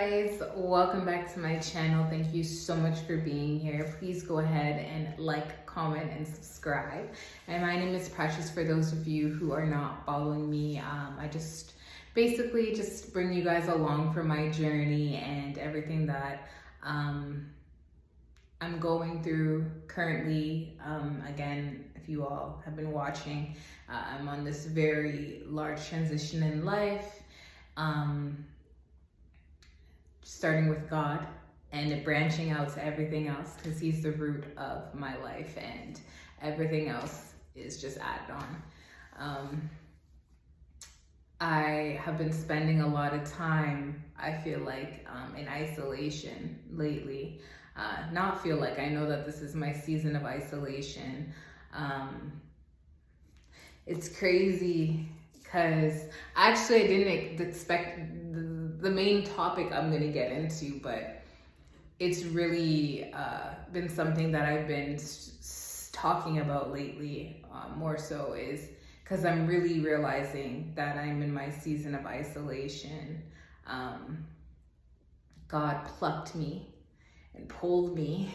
guys, welcome back to my channel. Thank you so much for being here. Please go ahead and like, comment, and subscribe. And my name is Precious. For those of you who are not following me, I just basically just bring you guys along for my journey and everything that I'm going through currently. Again, if you all have been watching, I'm on this very large transition in life. Starting with God and branching out to everything else, because He's the root of my life and everything else is just added on. I have been spending a lot of time, I feel like, in isolation lately. Not feel like, I know that this is my season of isolation. It's crazy because actually I didn't expect the main topic I'm going to get into, but it's really been something that I've been talking about lately, more so is because I'm really realizing that I'm in my season of isolation. God plucked me and pulled me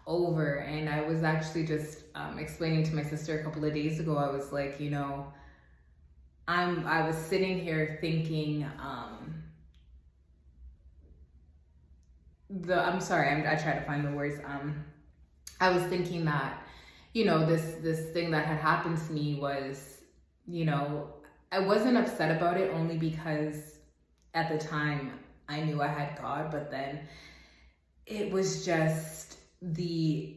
over, and I was actually just explaining to my sister a couple of days ago, I was like, you know, I was sitting here thinking, I'm sorry, I try to find the words. I was thinking that, you know, this thing that had happened to me was, you know, I wasn't upset about it only because at the time I knew I had God, but then it was just the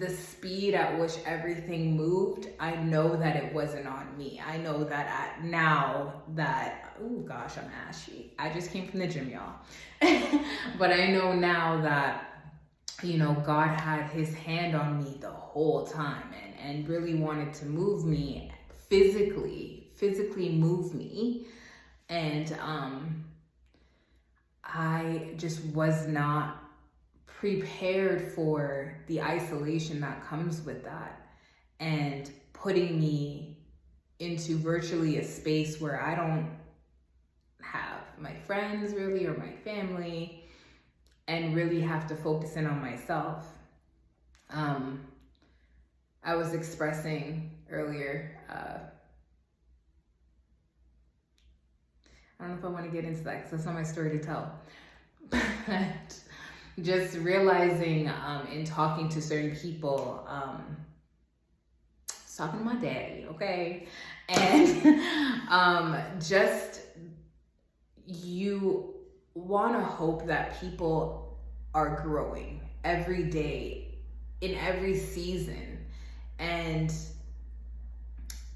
speed at which everything moved. I know that it wasn't on me. I know that oh gosh, I'm ashy. I just came from the gym, y'all. But I know now that, you know, God had His hand on me the whole time and really wanted to move me physically move me. And I just was not prepared for the isolation that comes with that, and putting me into virtually a space where I don't have my friends really or my family, and really have to focus in on myself. I was expressing earlier, I don't know if I want to get into that because that's not my story to tell, but just realizing in talking to certain people, I was talking to my daddy, okay? And just, you want to hope that people are growing every day, in every season. And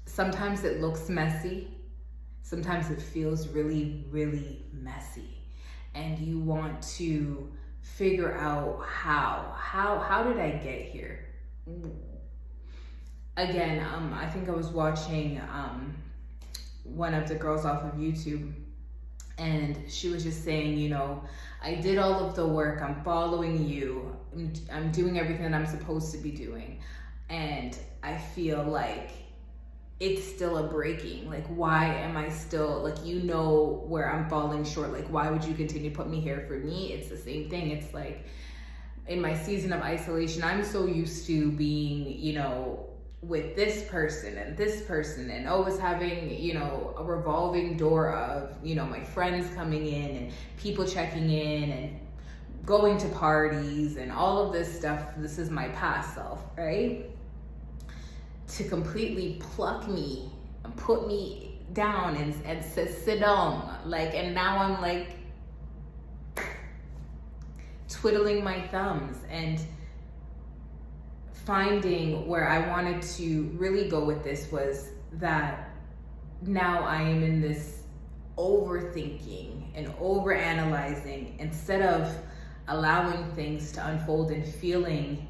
sometimes it looks messy. Sometimes it feels really, really messy. And you want to figure out how did I get here? Again, I think I was watching one of the girls off of YouTube, and she was just saying, you know, I did all of the work, I'm following you, I'm doing everything that I'm supposed to be doing, and I feel like it's still a breaking. Like, why am I still, like, you know where I'm falling short, like, why would you continue to put me here? For me, it's the same thing. It's like, in my season of isolation, I'm so used to being, you know, with this person and always having, you know, a revolving door of, you know, my friends coming in and people checking in and going to parties and all of this stuff. This is my past self, right? To completely pluck me and put me down and sit down, like, and now I'm like twiddling my thumbs and finding where I wanted to really go with this was that now I am in this overthinking and overanalyzing instead of allowing things to unfold and feeling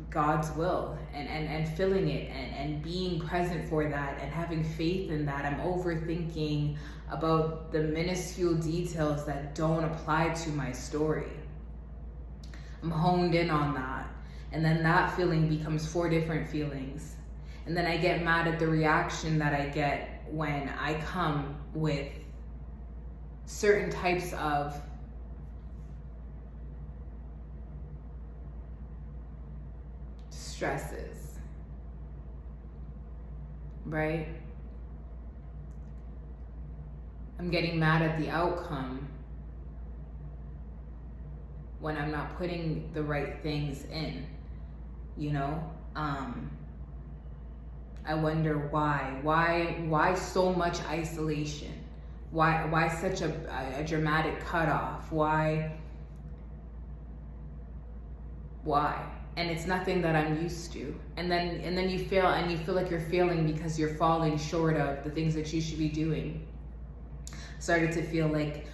God's will and feeling it and being present for that and having faith in that. I'm overthinking about the minuscule details that don't apply to my story. I'm honed in on that, and then that feeling becomes 4 different feelings, and then I get mad at the reaction that I get when I come with certain types of stresses, right? I'm getting mad at the outcome when I'm not putting the right things in, you know? I wonder why so much isolation? Why such a dramatic cutoff? Why? And it's nothing that I'm used to. And then you fail, and you feel like you're failing because you're falling short of the things that you should be doing. Started to feel like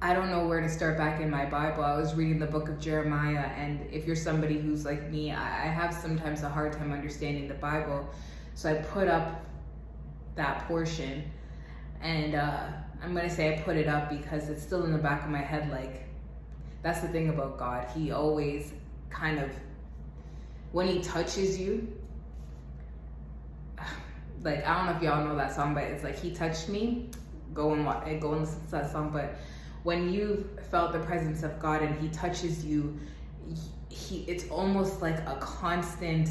I don't know where to start back in my Bible. I was reading the book of Jeremiah, and if you're somebody who's like me, I have sometimes a hard time understanding the Bible. So I put up that portion, and I'm gonna say I put it up because it's still in the back of my head. Like, that's the thing about God. He always kind of, when he touches you, like, I don't know if y'all know that song, but it's like, he touched me. Go and listen to that song. But when you've felt the presence of God and he touches you, it's almost like a constant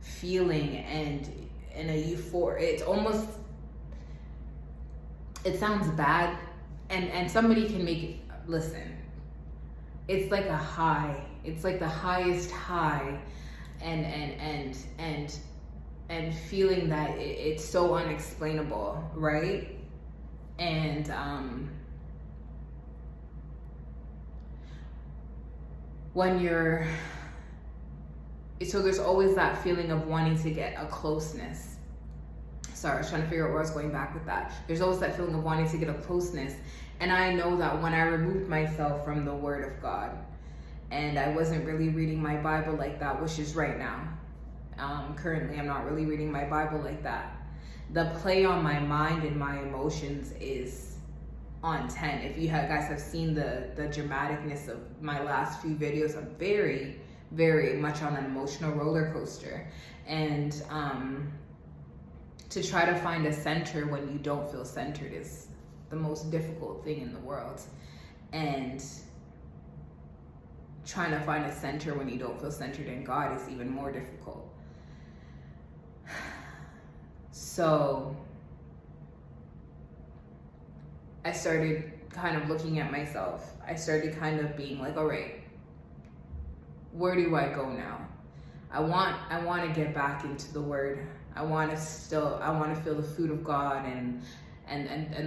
feeling and a euphoria. It's almost, it sounds bad, and somebody can make it, listen, it's like a high. It's like the highest high, and feeling that it's so unexplainable, right? And when you're, so there's always that feeling of wanting to get a closeness. Sorry, I was trying to figure out where I was going back with that. There's always that feeling of wanting to get a closeness. And I know that when I removed myself from the Word of God, and I wasn't really reading my Bible like that, which is right now. Currently, I'm not really reading my Bible like that. The play on my mind and my emotions is on 10. If you guys have seen the dramaticness of my last few videos, I'm very, very much on an emotional roller coaster. And to try to find a center when you don't feel centered is the most difficult thing in the world. And trying to find a center when you don't feel centered in God is even more difficult. So I started kind of looking at myself. I started kind of being like, all right, where do I go now? I want to get back into the Word. I want to feel the food of God and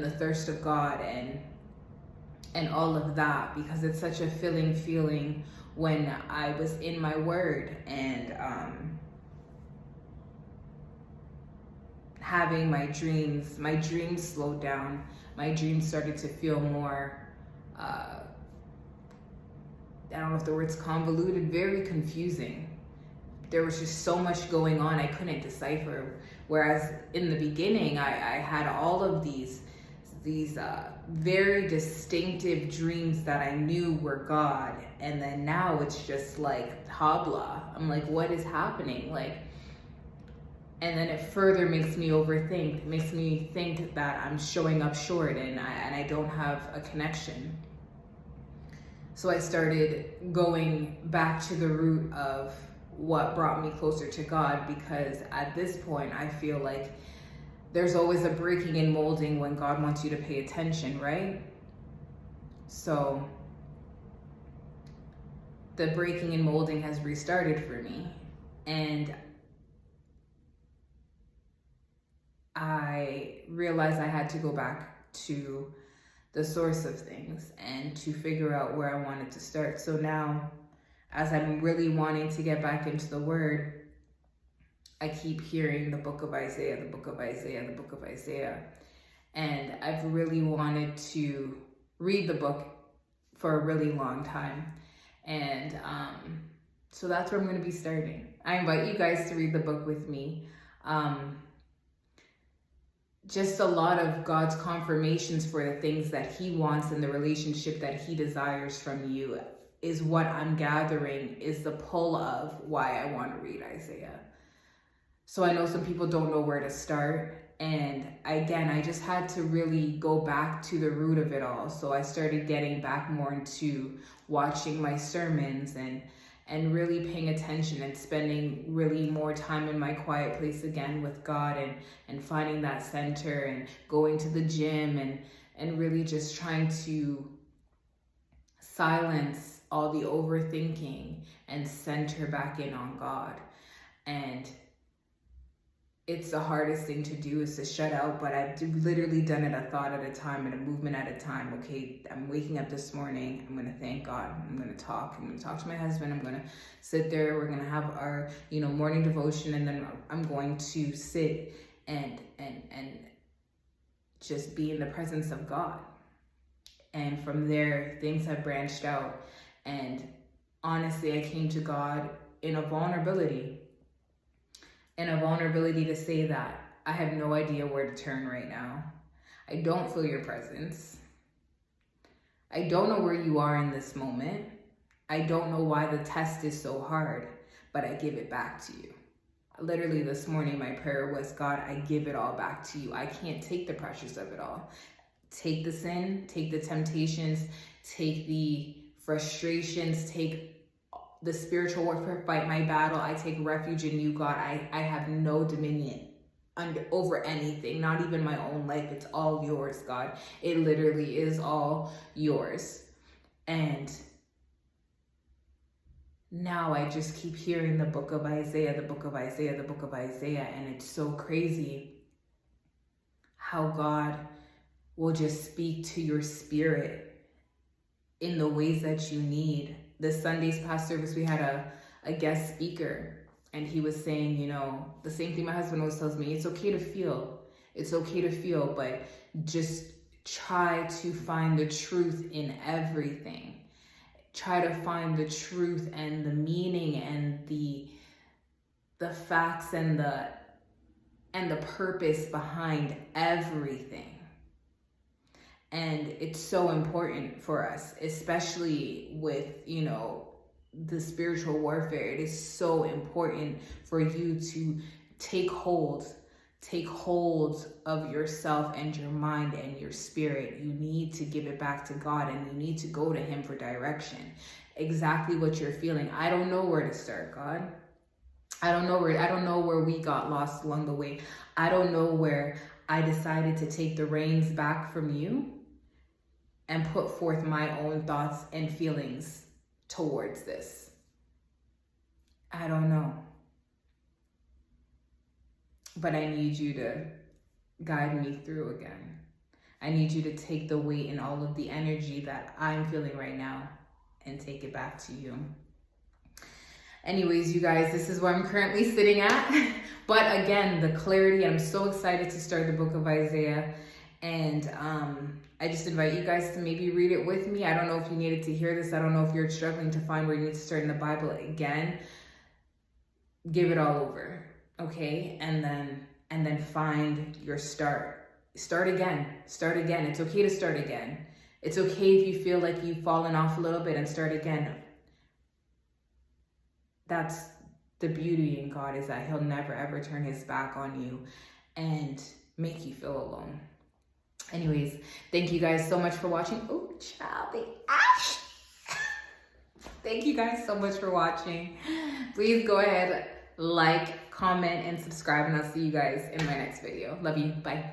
the thirst of God and all of that, because it's such a filling feeling when I was in my Word and having my dreams slowed down. My dreams started to feel more, I don't know if the word's convoluted, very confusing. There was just so much going on, I couldn't decipher. Whereas in the beginning, I had all of these very distinctive dreams that I knew were God. And then now it's just like habla. I'm like, what is happening? Like, and then it further makes me overthink. It makes me think that I'm showing up short and I don't have a connection. So I started going back to the root of what brought me closer to God, because at this point I feel like there's always a breaking and molding when God wants you to pay attention, right? So the breaking and molding has restarted for me, and I realized I had to go back to the source of things and to figure out where I wanted to start. So now, as I'm really wanting to get back into the Word, I keep hearing the book of Isaiah, the book of Isaiah, the book of Isaiah. And I've really wanted to read the book for a really long time. And so that's where I'm going to be starting. I invite you guys to read the book with me. Just a lot of God's confirmations for the things that he wants and the relationship that he desires from you is what I'm gathering is the pull of why I want to read Isaiah. So I know some people don't know where to start. And again, I just had to really go back to the root of it all. So I started getting back more into watching my sermons and really paying attention and spending really more time in my quiet place again with God, and finding that center, and going to the gym, and really just trying to silence all the overthinking and center back in on God. And it's the hardest thing to do, is to shut out, but I've literally done it a thought at a time and a movement at a time. Okay, I'm waking up this morning, I'm gonna thank God, I'm gonna talk to my husband, I'm gonna sit there, we're gonna have our, morning devotion, and then I'm going to sit and just be in the presence of God. And from there, things have branched out, and honestly, I came to God in a vulnerability to say that I have no idea where to turn right now. I don't feel your presence. I don't know where you are in this moment. I don't know why the test is so hard, but I give it back to you. Literally this morning, my prayer was, God, I give it all back to you. I can't take the pressures of it all. Take the sin, take the temptations, take the frustrations, take the spiritual warfare, fight my battle. I take refuge in you, God. I have no dominion over anything, not even my own life. It's all yours, God. It literally is all yours. And now I just keep hearing the book of Isaiah, the book of Isaiah, the book of Isaiah. And it's so crazy how God will just speak to your spirit in the ways that you need. This Sunday's past service, we had a guest speaker, and he was saying, the same thing my husband always tells me, it's okay to feel. It's okay to feel, but just try to find the truth in everything. Try to find the truth and the meaning and the facts and the purpose behind everything. And it's so important for us, especially with, the spiritual warfare. It is so important for you to take hold of yourself and your mind and your spirit. You need to give it back to God, and you need to go to him for direction. Exactly what you're feeling. I don't know where to start, God. I don't know where we got lost along the way. I don't know where I decided to take the reins back from you and put forth my own thoughts and feelings towards this. I don't know. But I need you to guide me through again. I need you to take the weight and all of the energy that I'm feeling right now and take it back to you. Anyways, you guys, this is where I'm currently sitting at. But again, the clarity, I'm so excited to start the book of Isaiah. And I just invite you guys to maybe read it with me. I don't know if you needed to hear this. I don't know if you're struggling to find where you need to start in the Bible again. Give it all over, okay? And then find your start. Start again. Start again. It's okay to start again. It's okay if you feel like you've fallen off a little bit, and start again. That's the beauty in God, is that he'll never ever turn his back on you and make you feel alone. Anyways, thank you guys so much for watching. Oh, child, thank you guys so much for watching. Please go ahead, like, comment, and subscribe, and I'll see you guys in my next video. Love you. Bye.